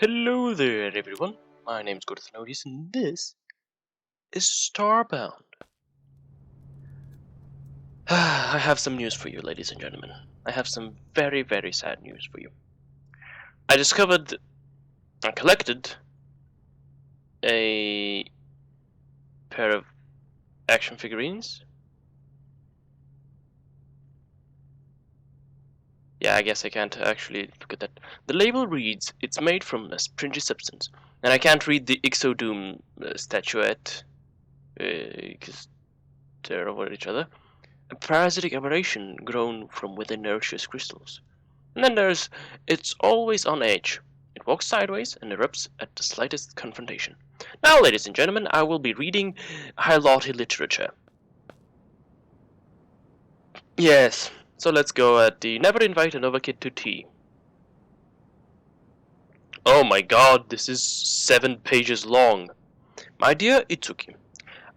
Hello there, everyone. My name's Gordoth Enodious, and this is Starbound. I have some news for you, ladies and gentlemen. I have some very, very sad news for you. I discovered and collected a pair of action figurines. Yeah, I guess I can't actually look at that. The label reads, "It's made from a springy substance," and I can't read the Ixodoom statuette because they're over each other. A parasitic aberration grown from within nourishous crystals. And then there's "It's always on edge. It walks sideways and erupts at the slightest confrontation." Now, ladies and gentlemen, I will be reading Hylotl literature. Yes, so let's go at the "Never invite another kid to tea." Oh my god, this is 7 pages long. My dear Itsuki,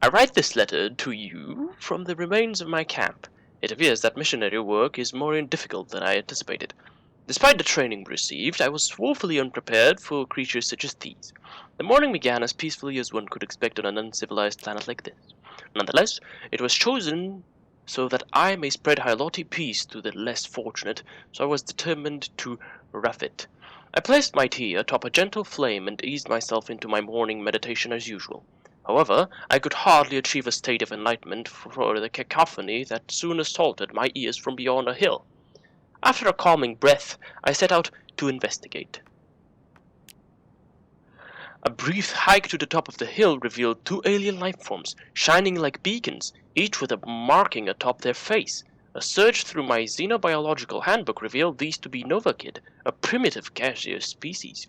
I write this letter to you from the remains of my camp. It appears that missionary work is more difficult than I anticipated. Despite the training received, I was woefully unprepared for creatures such as these. The morning began as peacefully as one could expect on an uncivilized planet like this. Nonetheless, it was chosen so that I may spread Hylotl peace to the less fortunate, so I was determined to rough it. I placed my tea atop a gentle flame and eased myself into my morning meditation as usual. However, I could hardly achieve a state of enlightenment for the cacophony that soon assaulted my ears from beyond a hill. After a calming breath, I set out to investigate. A brief hike to the top of the hill revealed 2 alien life forms, shining like beacons, each with a marking atop their face. A search through my xenobiological handbook revealed these to be Novakid, a primitive gaseous species.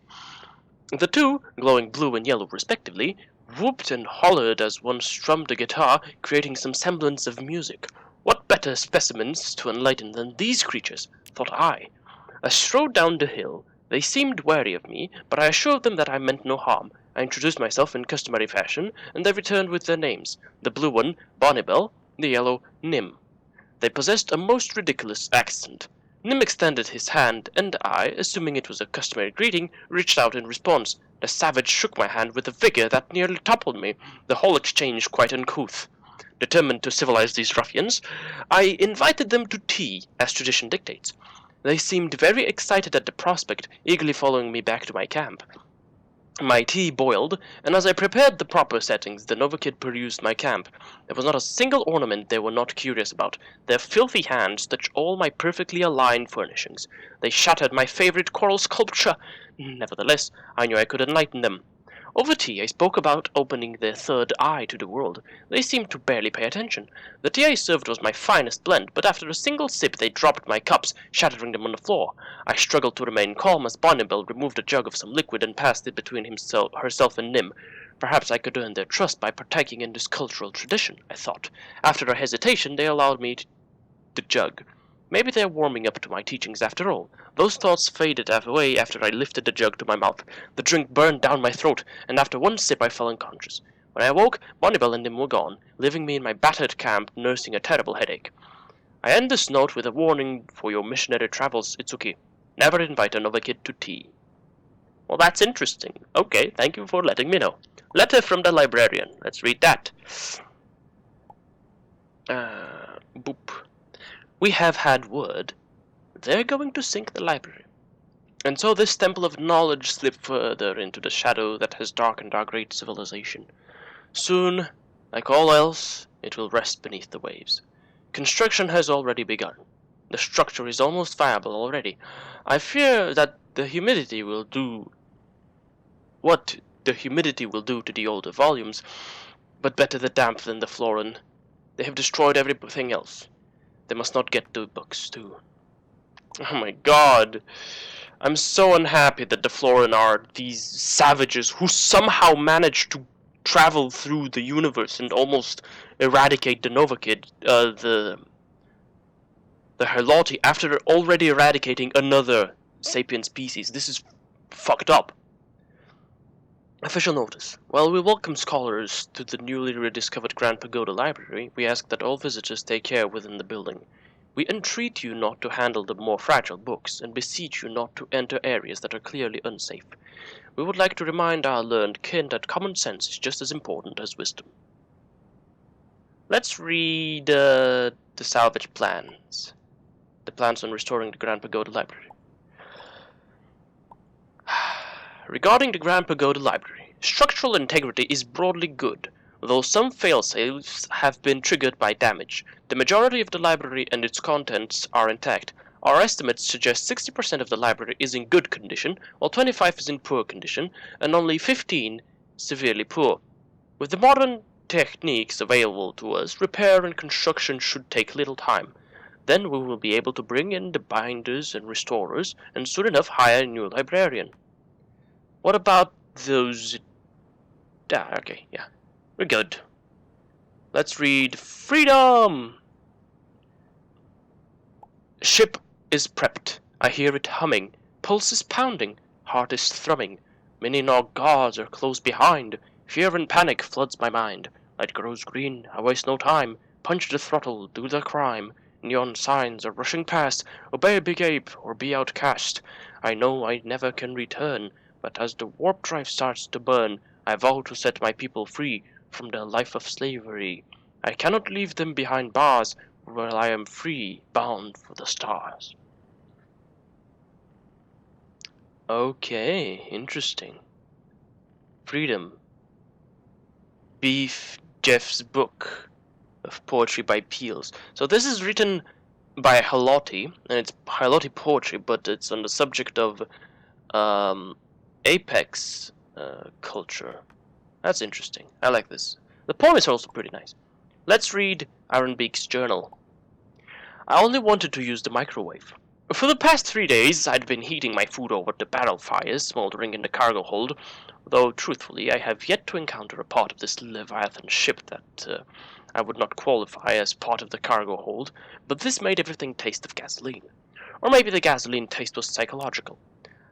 The two, glowing blue and yellow respectively, whooped and hollered as one strummed a guitar, creating some semblance of music. What better specimens to enlighten than these creatures, thought I. I strode down the hill. They seemed wary of me, but I assured them that I meant no harm. I introduced myself in customary fashion, and they returned with their names. The blue one, Bonnibel; the yellow, Nim. They possessed a most ridiculous accent. Nim extended his hand, and I, assuming it was a customary greeting, reached out in response. The savage shook my hand with a vigor that nearly toppled me, the whole exchange quite uncouth. Determined to civilize these ruffians, I invited them to tea, as tradition dictates. They seemed very excited at the prospect, eagerly following me back to my camp. My tea boiled, and as I prepared the proper settings, the Novakid perused my camp. There was not a single ornament they were not curious about. Their filthy hands touched all my perfectly aligned furnishings. They shattered my favorite coral sculpture. Nevertheless, I knew I could enlighten them. Over tea, I spoke about opening their third eye to the world. They seemed to barely pay attention. The tea I served was my finest blend, but after a single sip they dropped my cups, shattering them on the floor. I struggled to remain calm as Bonnibel removed a jug of some liquid and passed it between herself and Nim. Perhaps I could earn their trust by partaking in this cultural tradition, I thought. After a hesitation, they allowed me the jug. Maybe they're warming up to my teachings after all. Those thoughts faded away after I lifted the jug to my mouth. The drink burned down my throat, and after one sip I fell unconscious. When I awoke, Bonnibel and Nim were gone, leaving me in my battered camp nursing a terrible headache. I end this note with a warning for your missionary travels, Itsuki. Never invite another kid to tea. Well, that's interesting. Okay, thank you for letting me know. Letter from the librarian. Let's read that. Boop. We have had word. They're going to sink the library. And so this temple of knowledge slipped further into the shadow that has darkened our great civilization. Soon, like all else, it will rest beneath the waves. Construction has already begun. The structure is almost viable already. I fear that the humidity will do what the humidity will do to the older volumes, but better the damp than the florin. They have destroyed everything else. They must not get the books, too. Oh my god. I'm so unhappy that the Florin are these savages who somehow managed to travel through the universe and almost eradicate the Novakid, the Hylotl, after already eradicating another sapient species. This is fucked up. Official notice. While we welcome scholars to the newly rediscovered Grand Pagoda Library, we ask that all visitors take care within the building. We entreat you not to handle the more fragile books, and beseech you not to enter areas that are clearly unsafe. We would like to remind our learned kin that common sense is just as important as wisdom. Let's read the salvage plans. The plans on restoring the Grand Pagoda Library. Regarding the Grand Pagoda Library, structural integrity is broadly good, though some failsafes have been triggered by damage. The majority of the library and its contents are intact. Our estimates suggest 60% of the library is in good condition, while 25% is in poor condition, and only 15% severely poor. With the modern techniques available to us, repair and construction should take little time. Then we will be able to bring in the binders and restorers, and soon enough hire a new librarian. What about those... okay, yeah. We're good. Let's read Freedom! Ship is prepped. I hear it humming. Pulse is pounding. Heart is thrumming. Many Nog guards are close behind. Fear and panic floods my mind. Light grows green. I waste no time. Punch the throttle. Do the crime. Neon signs are rushing past. Obey Big Ape or be outcast. I know I never can return, but as the warp drive starts to burn, I vow to set my people free from the life of slavery. I cannot leave them behind bars while I am free, bound for the stars. Okay, interesting. Freedom. Beef Jeff's book of poetry by Peels. So this is written by Hylotl, and it's Hylotl poetry, but it's on the subject of Apex culture. That's interesting. I like this. The poem is also pretty nice. Let's read Ironbeak's journal. I only wanted to use the microwave. For the past 3 days, I'd been heating my food over the barrel fires smoldering in the cargo hold, though, truthfully, I have yet to encounter a part of this Leviathan ship that I would not qualify as part of the cargo hold, but this made everything taste of gasoline. Or maybe the gasoline taste was psychological.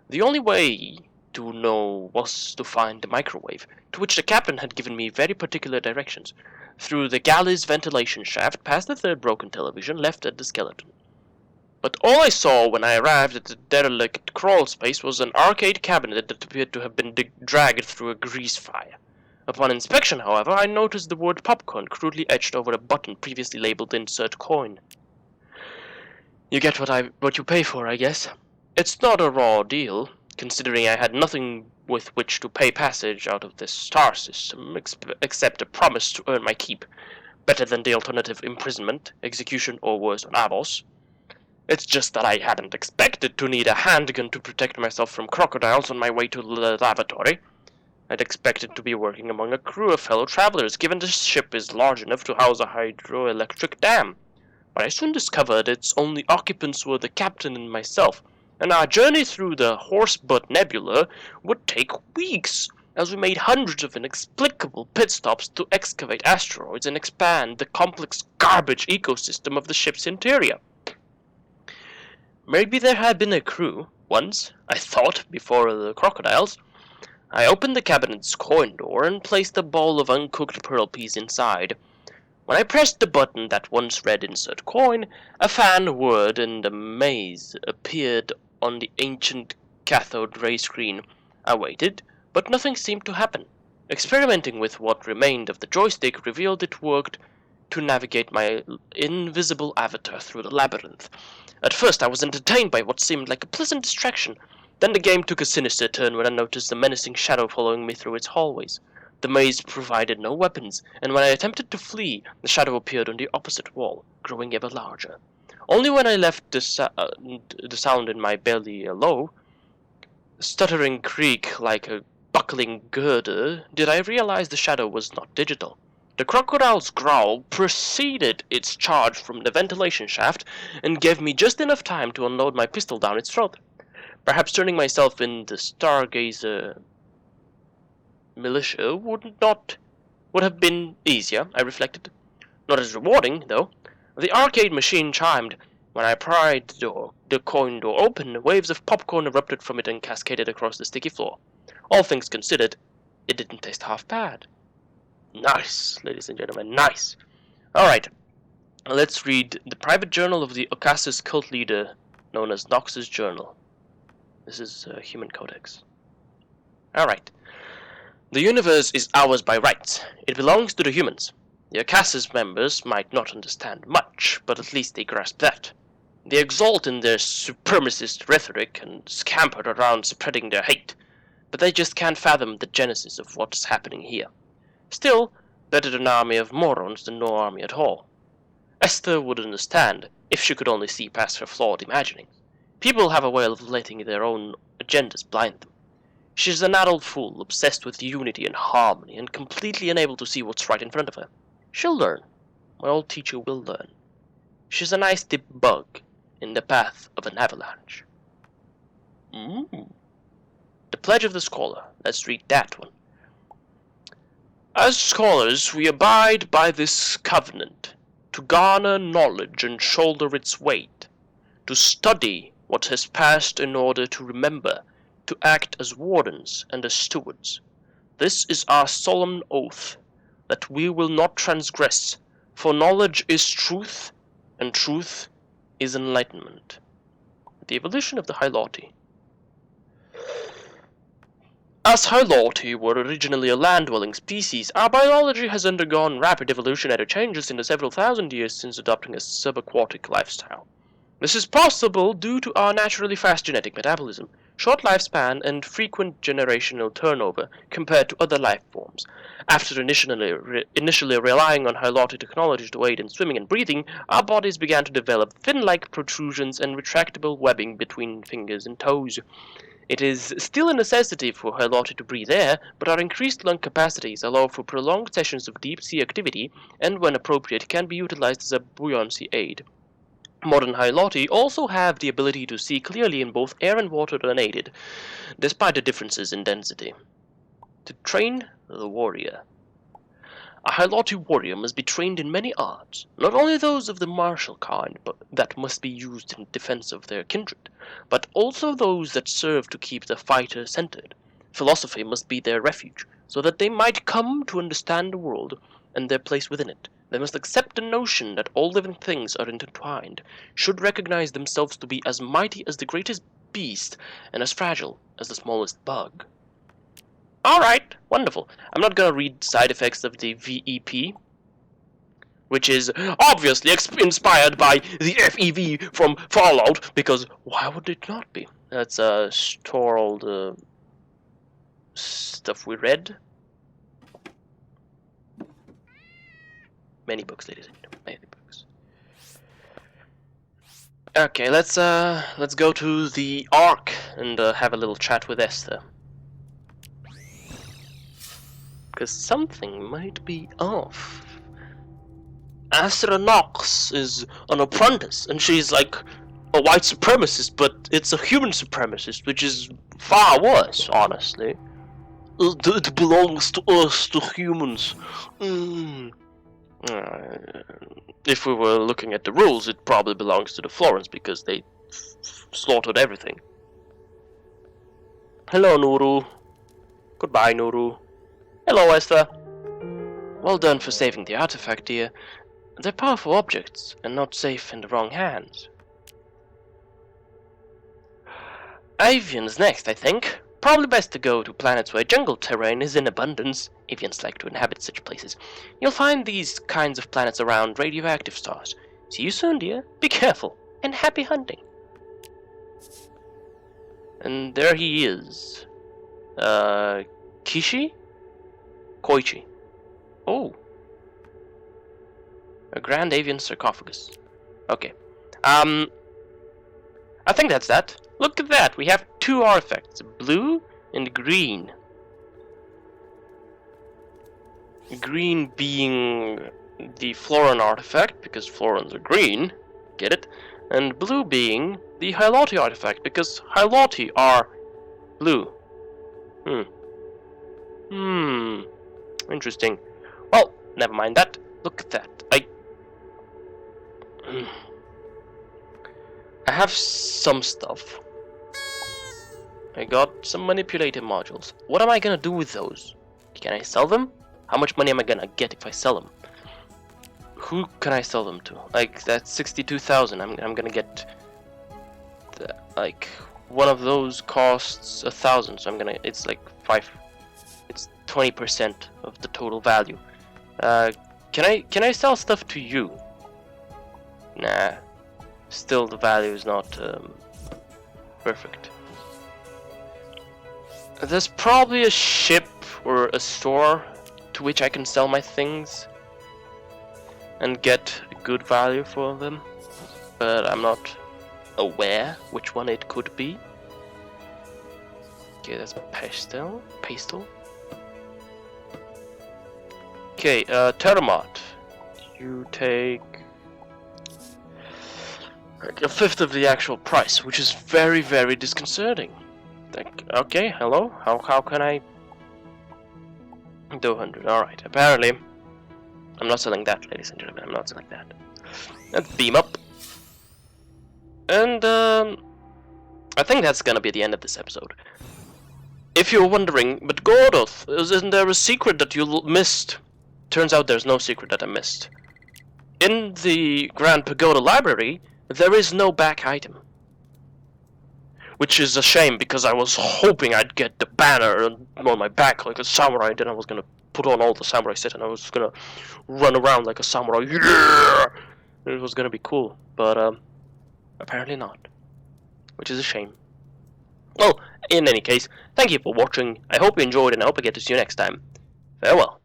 The only way to know was to find the microwave, to which the captain had given me very particular directions, through the galley's ventilation shaft, past the third broken television, left at the skeleton. But all I saw when I arrived at the derelict crawl space was an arcade cabinet that appeared to have been dragged through a grease fire. Upon inspection, however, I noticed the word popcorn crudely etched over a button previously labeled insert coin. You get what you pay for, I guess. It's not a raw deal, considering I had nothing with which to pay passage out of this star system except a promise to earn my keep. Better than the alternative imprisonment, execution, or worse on Abos. It's just that I hadn't expected to need a handgun to protect myself from crocodiles on my way to the lavatory. I'd expected to be working among a crew of fellow travelers, given the ship is large enough to house a hydroelectric dam. But I soon discovered its only occupants were the captain and myself, and our journey through the Horsebutt Nebula would take weeks, as we made hundreds of inexplicable pit stops to excavate asteroids and expand the complex garbage ecosystem of the ship's interior. Maybe there had been a crew, once, I thought, before the crocodiles. I opened the cabinet's coin door and placed a bowl of uncooked pearl peas inside. When I pressed the button that once read insert coin, a fan word and a maze appeared on the ancient cathode ray screen. I waited, but nothing seemed to happen. Experimenting with what remained of the joystick revealed it worked to navigate my invisible avatar through the labyrinth. At first I was entertained by what seemed like a pleasant distraction. Then the game took a sinister turn when I noticed a menacing shadow following me through its hallways. The maze provided no weapons, and when I attempted to flee, the shadow appeared on the opposite wall, growing ever larger. Only when I left the sound in my belly low, stuttering creak like a buckling girder, did I realize the shadow was not digital. The crocodile's growl preceded its charge from the ventilation shaft and gave me just enough time to unload my pistol down its throat. Perhaps turning myself in the Stargazer militia would have been easier, I reflected. Not as rewarding, though. The arcade machine chimed. When I pried the coin door open, waves of popcorn erupted from it and cascaded across the sticky floor. All things considered, it didn't taste half bad. Nice, ladies and gentlemen, nice. Alright, let's read the private journal of the Ocassus cult leader, known as Nox's Journal. This is Human Codex. Alright. The universe is ours by rights. It belongs to the humans. The Akas's members might not understand much, but at least they grasp that. They exult in their supremacist rhetoric and scamper around spreading their hate, but they just can't fathom the genesis of what's happening here. Still, better an army of morons than no army at all. Esther would understand if she could only see past her flawed imaginings. People have a way of letting their own agendas blind them. She's an adult fool, obsessed with unity and harmony, and completely unable to see what's right in front of her. She'll learn. My old teacher will learn. She's a nice deep bug in the path of an avalanche. The Pledge of the Scholar. Let's read that one. As scholars, we abide by this covenant, to garner knowledge and shoulder its weight, to study what has passed in order to remember, to act as wardens and as stewards. This is our solemn oath, that we will not transgress, for knowledge is truth, and truth is enlightenment. The evolution of the Hylotl. As Hylotl were originally a land-dwelling species, our biology has undergone rapid evolutionary changes in the several thousand years since adopting a subaquatic lifestyle. This is possible due to our naturally fast genetic metabolism, short lifespan, and frequent generational turnover compared to other life forms. After initially relying on Hylotl technology to aid in swimming and breathing, our bodies began to develop fin-like protrusions and retractable webbing between fingers and toes. It is still a necessity for Hylotl to breathe air, but our increased lung capacities allow for prolonged sessions of deep-sea activity, and when appropriate can be utilized as a buoyancy aid. Modern Hylotl also have the ability to see clearly in both air and water unaided, despite the differences in density. To train the warrior. A Hylotl warrior must be trained in many arts, not only those of the martial kind but that must be used in defense of their kindred, but also those that serve to keep the fighter centered. Philosophy must be their refuge, so that they might come to understand the world and their place within it. They must accept the notion that all living things are intertwined, should recognize themselves to be as mighty as the greatest beast and as fragile as the smallest bug. Alright, wonderful. I'm not gonna read side effects of the VEP, which is obviously inspired by the FEV from Fallout, because why would it not be? That's store all the stuff we read. Many books, ladies and gentlemen, many books. Okay, let's go to the Ark and have a little chat with Esther. Because something might be off. Astra Nox is an apprentice, and she's like a white supremacist, but it's a human supremacist, which is far worse, honestly. It belongs to us, to humans. If we were looking at the rules, it probably belongs to the Florence, because they slaughtered everything. Hello, Nuru. Goodbye, Nuru. Hello, Esther. Well done for saving the artifact, dear. They're powerful objects, and not safe in the wrong hands. Avian's next, I think. Probably best to go to planets where jungle terrain is in abundance. Avians like to inhabit such places. You'll find these kinds of planets around radioactive stars. See you soon, dear. Be careful, and happy hunting. And there he is. Kishi? Koichi. Oh. A grand avian sarcophagus. Okay. I think that's that. Look at that. We have two artifacts. Blue and green. Green being the Floran artifact, because Florans are green. Get it? And blue being the Hylotl artifact, because Hylotl are blue. Interesting. Well, never mind that. Look at that. I have some stuff. I got some manipulator modules. What am I gonna do with those? Can I sell them? How much money am I gonna get if I sell them? Who can I sell them to? Like, that's 62,000. I'm gonna get like one of those costs 1,000, so it's like 5. It's 20% of the total value. Can I sell stuff to you? Nah. Still, the value is not perfect. There's probably a ship or a store to which I can sell my things and get a good value for them, but I'm not aware which one it could be. Okay, that's pastel. Okay, Terramot. You take like a fifth of the actual price, which is very, very disconcerting. Like, okay, hello. How can I do 100? All right. Apparently, I'm not selling that, ladies and gentlemen. I'm not selling that. Let's beam up. And I think that's gonna be the end of this episode. If you're wondering, but Gordoth, isn't there a secret that you missed? Turns out there's no secret that I missed. In the Grand Pagoda Library, there is no back item. Which is a shame, because I was hoping I'd get the banner on my back like a samurai, then I was gonna put on all the samurai set and I was gonna run around like a samurai. Yeah! It was gonna be cool, but apparently not. Which is a shame. Well, in any case, thank you for watching. I hope you enjoyed and I hope I get to see you next time. Farewell.